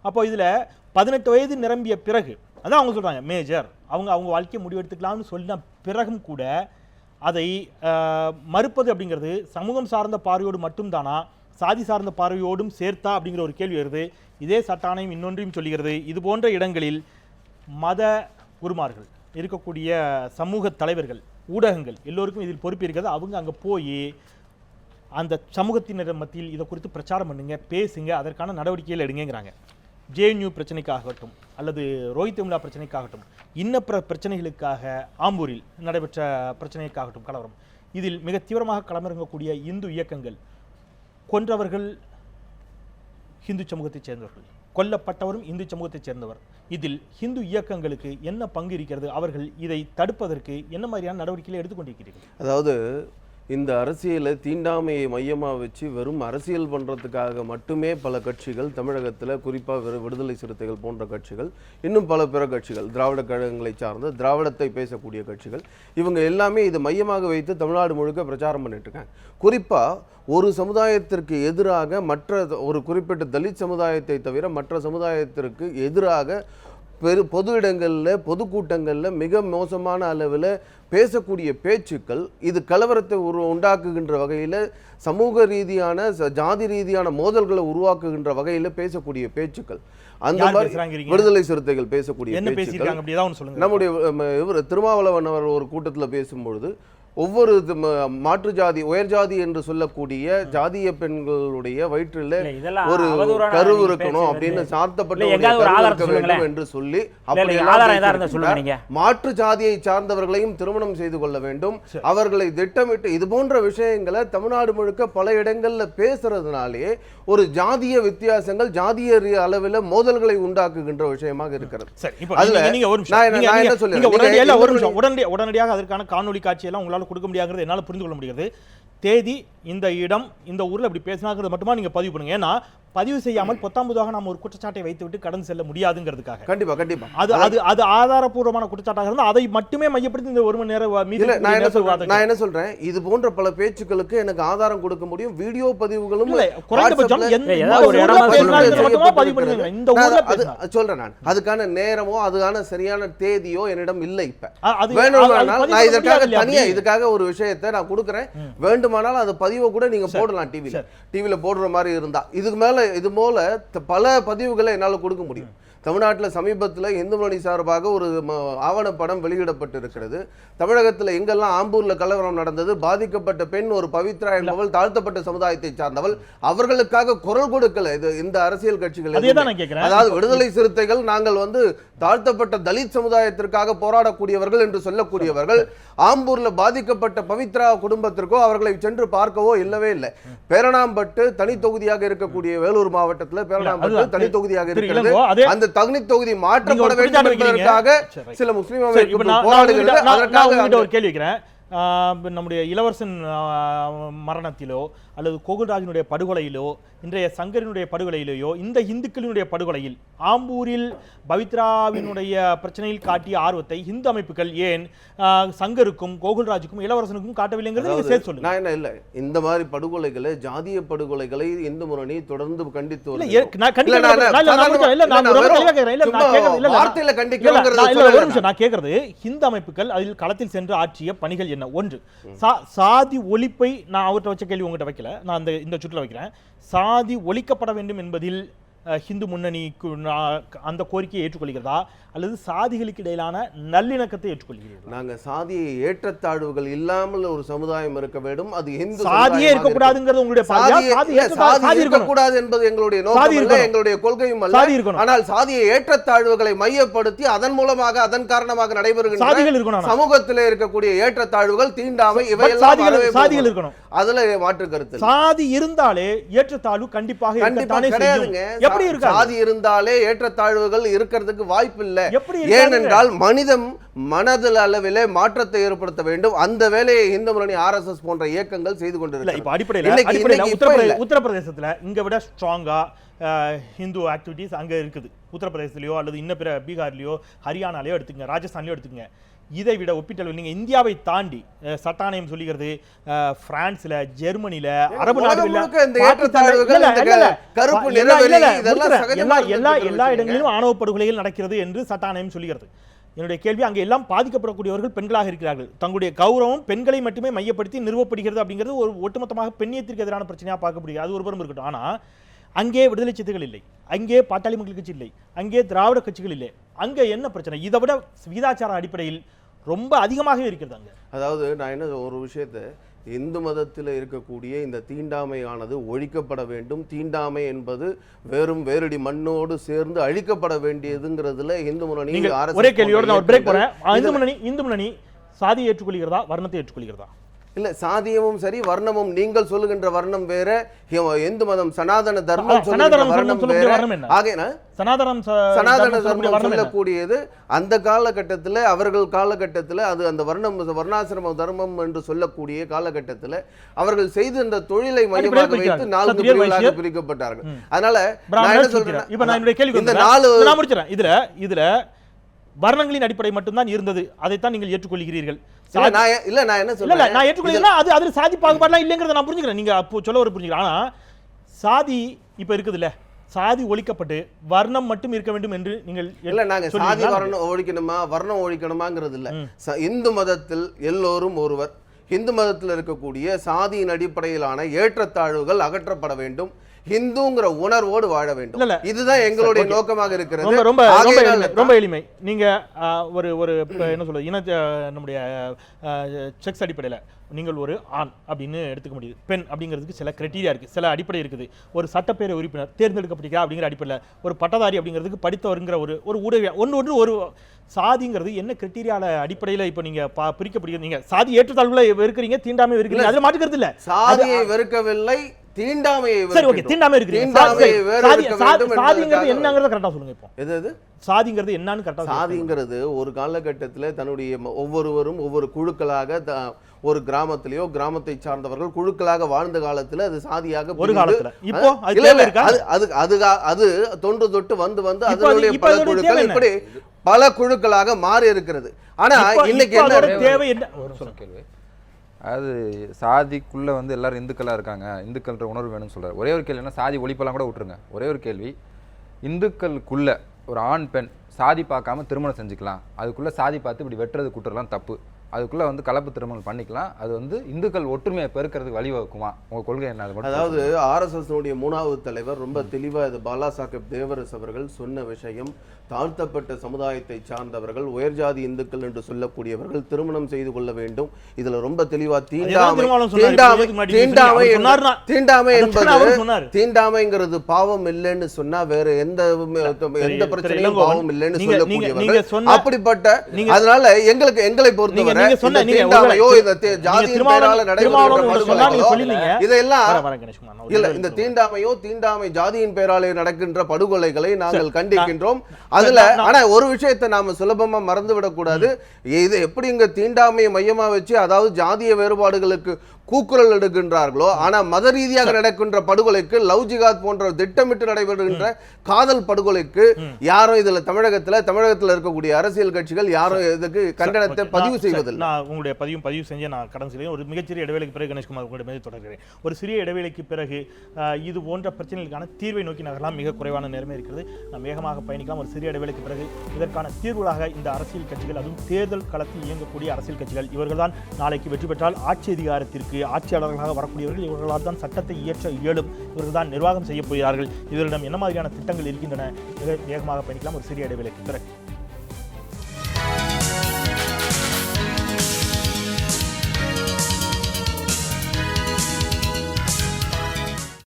அப்போ இதில் 18 வயது நிரம்பிய பிறகு அதான் அவங்க சொல்கிறாங்க மேஜர் அவங்க வாழ்க்கையை முடிவெடுத்துக்கலாம்னு சொன்ன பிறகும் கூட அதை மறுப்பது அப்படிங்கிறது சமூகம் சார்ந்த பார்வையோடு மட்டும்தானா, சாதி சார்ந்த பார்வையோடும் சேர்த்தா அப்படிங்கிற ஒரு கேள்வி வருது. இதே சட்ட ஆணையம் இன்னொன்றையும் சொல்லுகிறது, இது போன்ற இடங்களில் மத குருமார்கள் இருக்கக்கூடிய சமூக தலைவர்கள் ஊடகங்கள் எல்லோருக்கும் இதில் பொறுப்பு இருக்கிறது. அவங்க அங்கே போய் அந்த சமூகத்தினர் மத்தியில் இதை குறித்து பிரச்சாரம் பண்ணுங்க, பேசுங்க, அதற்கான நடவடிக்கைகள் எடுங்கிறாங்க. ஜேஎன்யூ பிரச்சனைக்காகட்டும் அல்லது ரோஹித் வெமுலா பிரச்சனைக்காகட்டும் இன்னப்பிற பிரச்சனைகளுக்காக ஆம்பூரில் நடைபெற்ற பிரச்சனைக்காகட்டும் கலவரம், இதில் மிக தீவிரமாக களமிறங்கக்கூடிய இந்து இயக்கங்கள் கொன்றவர்கள் ஹிந்து சமூகத்தைச் சேர்ந்தவர்கள், கொல்லப்பட்டவரும் இந்து சமூகத்தைச் சேர்ந்தவர். இதில் ஹிந்து இயக்கங்களுக்கு என்ன பங்கு இருக்கிறது? அவர்கள் இதை தடுப்பதற்கு என்ன மாதிரியான நடவடிக்கைகளை எடுத்துக்கொண்டிருக்கிறீர்கள்? அதாவது இந்த அரசியலை தீண்டாமையை மையமாக வச்சு வெறும் அரசியல் பண்ணுறதுக்காக மட்டுமே பல கட்சிகள் தமிழகத்தில், குறிப்பாக விடுதலை சிறுத்தைகள் போன்ற கட்சிகள், இன்னும் பல பிற கட்சிகள், திராவிட கழகங்களை சார்ந்த திராவிடத்தை பேசக்கூடிய கட்சிகள், இவங்க எல்லாமே இதை மையமாக வைத்து தமிழ்நாடு முழுக்க பிரச்சாரம் பண்ணிட்டு இருக்காங்க. குறிப்பாக ஒரு சமுதாயத்திற்கு எதிராக மற்ற ஒரு குறிப்பிட்ட தலித் சமுதாயத்தை தவிர மற்ற சமுதாயத்திற்கு எதிராக பொது இடங்களில் பொதுக்கூட்டங்களில் மிக மோசமான அளவில் பேசக்கூடிய பேச்சுக்கள், இது கலவரத்தை உண்டாக்குகின்ற வகையில், சமூக ரீதியான ஜாதி ரீதியான மோதல்களை உருவாக்குகின்ற வகையில் பேசக்கூடிய பேச்சுக்கள், அந்த மாதிரி விடுதலை சிறுத்தைகள் பேசக்கூடிய பேச்சுக்கள். நம்முடைய இவர் திருமாவளவன் அவர் ஒரு கூட்டத்தில் பேசும்பொழுது ஒவ்வொரு மாற்று ஜாதி உயர் ஜாதி என்று சொல்லக்கூடிய ஜாதிய பெண்களுடைய வயிற்றில் ஒரு கருவு இருக்கணும் அப்படின்னு சார்த்தப்பட்ட என்று சொல்லி மாற்று ஜாதியை சார்ந்தவர்களையும் திருமணம் செய்து கொள்ள வேண்டும், அவர்களை திட்டமிட்டு இது போன்ற விஷயங்களை தமிழ்நாடு முழுக்க பல இடங்கள்ல பேசுறதுனாலே ஒரு ஜாதிய வித்தியாசங்கள் ஜாதிய அளவில் மோதல்களை உண்டாக்குகின்ற விஷயமாக இருக்கிறது. உடனடியாக அதற்கான காணொலி காட்சியெல்லாம் உங்களால் கொடுக்க முடியாதுங்கிறது என்னால் புரிந்து கொள்ள முடிகிறது. தேதி, இந்த இடம், இந்த ஊரில் அப்படி பேசினாங்கிறது மட்டுமா நீங்கள் பதிவு பண்ணுங்க. ஏன்னா பதிவு செய்யாமல் பொத்தாம்புதாக நாம் ஒரு குற்றச்சாட்டை வைத்துவிட்டு கடந்து செல்ல முடியாதுங்கிறதுக்காக. கண்டிப்பா கண்டிப்பா அது ஆதாரப்பூர்வமான குற்றச்சாட்டாக இருந்தால் அதை மட்டுமே மையப்படுத்தி இந்த 1 மணி நேரம் நான் என்ன சொல்றேன், இது போன்ற பல பேச்சுக்களுக்கு எனக்கு ஆதாரம் கொடுக்க முடியும், வீடியோ பதிவுகளும் சொல்றேன். நான் அதுக்கான நேரமோ அதுக்கான சரியான தேதியோ என்னிடம் இல்லை. இப்ப வேணுமானால் நான் இதுக்காக ஒரு விஷயத்தை நான் கொடுக்குறேன், வேண்டுமானால் அந்த பதிவை கூட நீங்க போடலாம். டிவில போடுற மாதிரி இருந்தா இதுக்கு மேல இது போல பல பதிவுகளை என்னால் கொடுக்க முடியும். தமிழ்நாட்டில் சமீபத்தில் இந்து முன்னணி சார்பாக ஒரு ஆவணப்படம் வெளியிடப்பட்டிருக்கிறது. தமிழகத்தில் எங்கெல்லாம் ஆம்பூர்ல கலவரம் நடந்தது, பாதிக்கப்பட்ட பெண் ஒரு பவித்ரா என்பவள் தாழ்த்தப்பட்ட சமுதாயத்தை சார்ந்தவள், அவர்களுக்காக குரல் கொடுக்கல இது இந்த அரசியல் கட்சிகள். அதாவது விடுதலை சிறுத்தைகள் நாங்கள் தாழ்த்தப்பட்ட தலித் சமுதாயத்திற்காக போராடக்கூடியவர்கள் என்று சொல்லக்கூடியவர்கள் ஆம்பூர்ல பாதிக்கப்பட்ட பவித்ரா குடும்பத்திற்கோ அவர்களை சென்று பார்க்கவோ இல்லவே இல்லை. பேரணாம்பட்டு தனி தொகுதியாக இருக்கக்கூடிய வேலூர் மாவட்டத்தில் பேரணாம்பட்டு தனி தொகுதியாக இருக்கிறது. அந்த தகுதி தொகுதி மாற்றப்பட வேண்டும் என்பதற்காக சில முஸ்லிம் அமைப்புகள் போராடுகிறது. அதற்காக ஒரு கேள்வி வைக்கிறேன். நம்முடைய இளவரசன் மரணத்திலோ அல்லது கோகுல்ராஜனுடைய படுகொலையிலோ இன்றைய சங்கரினுடைய படுகொலையிலேயோ இந்த இந்துக்களினுடைய படுகொலையில் ஆம்பூரில் பவித்ராவினுடைய பிரச்சனையில் காட்டிய ஆர்வத்தை இந்து அமைப்புகள் ஏன் சங்கருக்கும் கோகுல்ராஜுக்கும் இளவரசனுக்கும் காட்டவில்லைங்கிறது சேர்த்து சொல்லுங்க. நான் இல்ல இந்த மாதிரி படுகொலைகளை, ஜாதிய படுகொலைகளை இந்து முன்னணி தொடர்ந்து கண்டித்து நான் கேட்கறது இந்து அமைப்புகள் அதில் களத்தில் சென்று ஆற்றிய பணிகள் என்ன? ஒன்று, சாதி ஒழிப்பை நான் அவர்கிட்ட வச்ச கேள்வி உங்ககிட்ட வைக்கல, நான் இந்த சுற்றுல வைக்கிறேன். சாதி ஒழிக்கப்பட வேண்டும் என்பதில் ஹிந்து முன்னணிக்கு அந்த கோரிக்கையை ஏற்றுக்கொள்கிறதா அல்லது சாதிகளுக்கு இடையிலான நல்லிணக்கத்தை ஏற்றுக்கொள்கிறீர்கள்? நாங்க சாதியை ஏற்றத்தாழ்வுகள் இல்லாமல் ஒரு சமுதாயம் இருக்க வேண்டும், அது ஹிந்து சாதியே இருக்கக்கூடாதுங்கிறது உங்களுடைய சாதி இருக்கக்கூடாது என்பது எங்களுடைய நோக்கம், எங்களுடைய கொள்கையும் அல்ல. ஆனால் சாதியை ஏற்றத்தாழ்வுகளை மையப்படுத்தி அதன் மூலமாக அதன் காரணமாக நடைபெறுகின்ற சமூகத்திலே இருக்கக்கூடிய ஏற்றத்தாழ்வுகள், தீண்டாமை, இவையெல்லாம் சாதிகள் இருக்கணும். அதுல மாற்று கருத்து. சாதி இருந்தாலே ஏற்றத்தாழ்வு கண்டிப்பாக கிடையாதுங்க. சாதி இருந்தாலே ஏற்றத்தாழ்வுகள் இருக்கிறதுக்கு வாய்ப்பு இல்லை. ஏனென்றால் மனிதம் மனதில் அளவிலே மாற்றத்தை ஏற்படுத்த வேண்டும். அந்த வேலையை இந்து முன்னணி, RSS போன்ற இயக்கங்கள் செய்து கொண்டிருக்கிறது. உத்தரப்பிரதேசத்துல இங்க விட ஸ்ட்ராங்கா ஹிந்து ஆக்டிவிட்டிஸ் அங்க இருக்குது. உத்தரப்பிரதேசத்திலயோ அல்லது இன்ன பிற பீகார்லயோ ஹரியானாலயோ எடுத்துக்கங்க, ராஜஸ்தான்லயோ எடுத்துக்கங்க. இதை விட ஒப்பிட்டளவில் நீங்க இந்தியாவை தாண்டி சட்ட ஆணையம் சொல்லுகிறது பிரான்ஸ்ல, ஜெர்மனில, அரபு நாடுகளில் எல்லா இடங்களிலும் ஆணவ படுகொலைகள் நடக்கிறது என்று சட்ட ஆணையம் சொல்லுகிறது. என்னுடைய கேள்வி, அங்கே எல்லாம் பாதிக்கப்படக்கூடியவர்கள் பெண்களாக இருக்கிறார்கள். தங்களுடைய கௌரவம் பெண்களை மட்டுமே மையப்படுத்தி நிறுவப்படுகிறது அப்படிங்கிறது ஒரு ஒட்டுமொத்தமாக பெண்ணியத்திற்கு எதிரான பிரச்சனையாக பார்க்கப்படுகிறது. அது ஒரு புறம் இருக்கட்டும். ஆனால் அங்கே விடுதலை சிறுத்தைகள் இல்லை, அங்கே பாட்டாளி மக்கள் கட்சி இல்லை, அங்கே திராவிட கட்சிகள் இல்லை. அங்கே என்ன பிரச்சனை? இதை விட விகிதாச்சார அடிப்படையில் ரொம்ப அதிகமாகவே இருக்கிறது அங்கே. அதாவது நான் என்ன ஒரு விஷயத்தை, இந்து மதத்தில் இருக்கக்கூடிய இந்த தீண்டாமையானது ஒழிக்கப்பட வேண்டும். தீண்டாமை என்பது வெறும் வேரடி மண்ணோடு சேர்ந்து அழிக்கப்பட வேண்டியதுங்கிறதுல இந்து முன்னணி ஒரே கேள்வியோடு நான் பிரேக் போறேன். இந்து முன்னணி சாதியை ஏற்றுக்கொள்கிறதா, வர்ணத்தை ஏற்றுக்கொள்கிறதா? இல்ல, சாதியமும் சரி, வர்ணமும், நீங்கள் சொல்லுகின்ற வர்ணம் வேற, இந்து மதம் சனாதன தர்மம் சொல்லுகின்ற வர்ணம் வேற. ஆகையினால் சனாதன தர்மம் சொல்லக்கூடியது அந்த காலகட்டத்தில், அவர்கள் காலகட்டத்தில் அது அந்த வர்ணாசிரம தர்மம் என்று சொல்லக்கூடிய காலகட்டத்தில் அவர்கள் செய்த இந்த தொழிலை மையமாக வைத்து 4 பிரிவுகளாக பிரிக்கப்பட்டார்கள். அதனால நான் என்ன சொல்றேன், இப்ப நான் என்னுடைய கேள்வி இந்த 4 நான் முடிச்சறேன். இதுல வர்ணங்களின் அடிப்படை மட்டும்தான் இருந்தது, அதைத்தான் நீங்கள் ஏற்றுக்கொள்கிறீர்கள். நான் என்ன சொல்றேன், நான் ஏற்றுக்கொள்கிறேன். அதுல சாதி பாகுபாடுலாம் இல்லைங்கிறத நான் புரிஞ்சுக்கிறேன். நீங்க அப்போ சொல்ல ஒரு புரிஞ்சுக்கிறேன். ஆனா சாதி இப்ப இருக்குதுல்ல, சாதி ஒழிக்கப்பட்டு வர்ணம் மட்டும் இருக்க வேண்டும் என்று நீங்கள் இல்ல, நாங்க சாதி வர்ணம் ஒழிக்கணுமா வர்ணம் ஒழிக்கணுமாங்கிறது இல்ல. இந்து மதத்தில் எல்லோரும் ஒருவர். இந்து மதத்தில் இருக்கக்கூடிய சாதியின் அடிப்படையிலான ஏற்றத்தாழ்வுகள் அகற்றப்பட வேண்டும். ஹிந்துங்கிற உணர்வோடு வாழ வேண்டும். இதுதான் எங்களுடைய நோக்கமாக இருக்கிறது. ரொம்ப எளிமை. நீங்க ஒரு என்ன சொல்றது, நம்முடைய செக்ஸ் அடிப்படையில் நீங்கள் ஒரு ஆண் அப்படின்னு எடுத்துக்க முடியுது. பெண் அப்படிங்கிறதுக்கு சில கிரைட்டீரியா இருக்குது, சில அடிப்படை இருக்குது. ஒரு சட்டப்பேரவை உறுப்பினர் தேர்ந்தெடுக்கப்படுகிறா அப்படிங்கிற அடிப்படையில், ஒரு பட்டதாரி அப்படிங்கிறதுக்கு படித்தவருங்கிற ஒரு ஊடக ஒன்று ஒரு சாதிங்கிறது என்ன கிரைட்டீரியால அடிப்படையில் இப்போ நீங்க பிரிக்கப்படுகிறது. நீங்க சாதி ஏற்றத்தாழ்வுல வெறுக்கிறீங்க, தீண்டாமை வெறுக்கிறீங்க, அதில் மாற்றுக்கிறது இல்லை. சாதியை வெறுக்கவில்லை, தீண்டாமையை சரி, ஓகே, தீண்டாமை இருக்கிறீங்க. சாதிங்கிறது என்னங்கிறத கரெக்டா சொல்லுங்க. இப்போ எது சாதிங்கிறது என்னன்னு கரெக்டா? சாதிங்கிறது ஒரு காலகட்டத்தில் தன்னுடைய ஒவ்வொருவரும் ஒவ்வொரு குழுக்களாக ஒரு கிராமத்திலேயோ கிராமத்தை சார்ந்தவர்கள் குழுக்களாக வாழ்ந்த காலத்துல அது சாதியாக ஒரு காலத்துல, இப்போ அது தொன்று தொட்டு வந்து அதனுடைய பல குழுக்கள் இப்படி பல குழுக்களாக மாறி இருக்கிறது. ஆனா இன்னைக்கு தேவை என்ன? அது சாதிக்குள்ள எல்லாரும் இந்துக்களா இருக்காங்க, இந்துக்கள்ன்ற உணர்வு வேணும்னு சொல்றாரு. ஒரே ஒரு கேள்வி, என்ன சாதி ஒழிப்பெல்லாம் கூட விட்டுருங்க. ஒரே ஒரு கேள்வி, இந்துக்களுக்குள்ள ஒரு ஆண் பெண் சாதி பார்க்காம திருமணம் செஞ்சுக்கலாம், அதுக்குள்ள சாதி பார்த்து இப்படி வெட்டுறது குட்டுறலாம் தப்பு, அதுக்குள்ள கலப்பு திருமணம் பண்ணிக்கலாம், அது இந்துக்கள் ஒற்றுமையை பெருக்கிறதுக்கு வழிவகுக்குமா? உங்க கொள்கை என்ன? அதாவது RSS மூணாவது தலைவர் ரொம்ப தெளிவா இது பாலா சாஹேப் தேவரஸ் அவர்கள் சொன்ன விஷயம், தாழ்த்தப்பட்ட சமுதாயத்தை சார்ந்தவர்கள் உயர்ஜாதி இந்துக்கள் என்று சொல்லக்கூடியவர்கள் திருமணம் செய்து கொள்ள வேண்டும். இதுல ரொம்ப தெளிவா தீண்டாமைங்கிறது பாவம் இல்லைன்னு சொன்னா வேற எந்த பிரச்சனையும் பாவம் இல்லைன்னு சொல்லக்கூடியவர்கள் அப்படிப்பட்ட. அதனால எங்களை பொறுத்தவரை தீண்டாமையோ இந்த ஜாதியின் பெயரால நடைபெறுகிற இதெல்லாம் இல்ல, இந்த தீண்டாமையோ தீண்டாமை ஜாதியின் பெயராலே நடக்கின்ற படுகொலைகளை நாங்கள் கண்டிக்கின்றோம். அதுல ஆனா ஒரு விஷயத்தை நாம சுலபமா மறந்து விடக்கூடாது. இது எப்படி இங்க தீண்டாமையை மையமா வச்சு, அதாவது ஜாதிய வேறுபாடுகளுக்கு கூக்குரல் எடுக்கின்றார்களோ, ஆனா மத ரீதியாக நடக்கின்ற படுகொலைக்கு, லவ் ஜிகாத் போன்ற திட்டமிட்டு நடைபெறுகின்ற காதல் படுகொலைக்கு யாரும் இதுல தமிழகத்துல இருக்கக்கூடிய அரசியல் கட்சிகள் யாரும் இதுக்கு கண்டனத்தை பதிவு செய்வதில்லை. நான் உங்களுடைய பதிவு செஞ்சு நான் கடன் செய்ய ஒரு மிகச்சிறிய இடைவேளைக்கு பிறகு கணேஷ்குமார் உங்களுடைய மீது தொடர்கிறேன். ஒரு சிறிய இடைவேளைக்கு பிறகு இது போன்ற பிரச்சனைகளுக்கான தீர்வை நோக்கி நகரலாம். மிக குறைவான நேரமே இருக்கிறது, நாம் வேகமாக பயணிக்கலாம். ஒரு சிறிய இடைவேளைக்கு பிறகு இதற்கான தீர்வுகளாக இந்த அரசியல் கட்சிகள், அதுவும் தேர்தல் களத்தில் இயங்கக்கூடிய அரசியல் கட்சிகள், இவர்கள்தான் நாளைக்கு வெற்றி பெற்றால் ஆட்சி அதிகாரத்திற்கு ஆட்சியாளர்களாக வரக்கூடியவர்கள், இவர்களால் தான் சட்டத்தை இயற்ற இயலும், இவர்கள் தான் நிர்வாகம் செய்ய போகிறார்கள். இவர்களிடம் என்ன மாதிரியான திட்டங்கள் இருக்கின்றன? வேகமாக பயணிக்கலாம். ஒரு சிறிய இடைவேளைக்கு பிறகு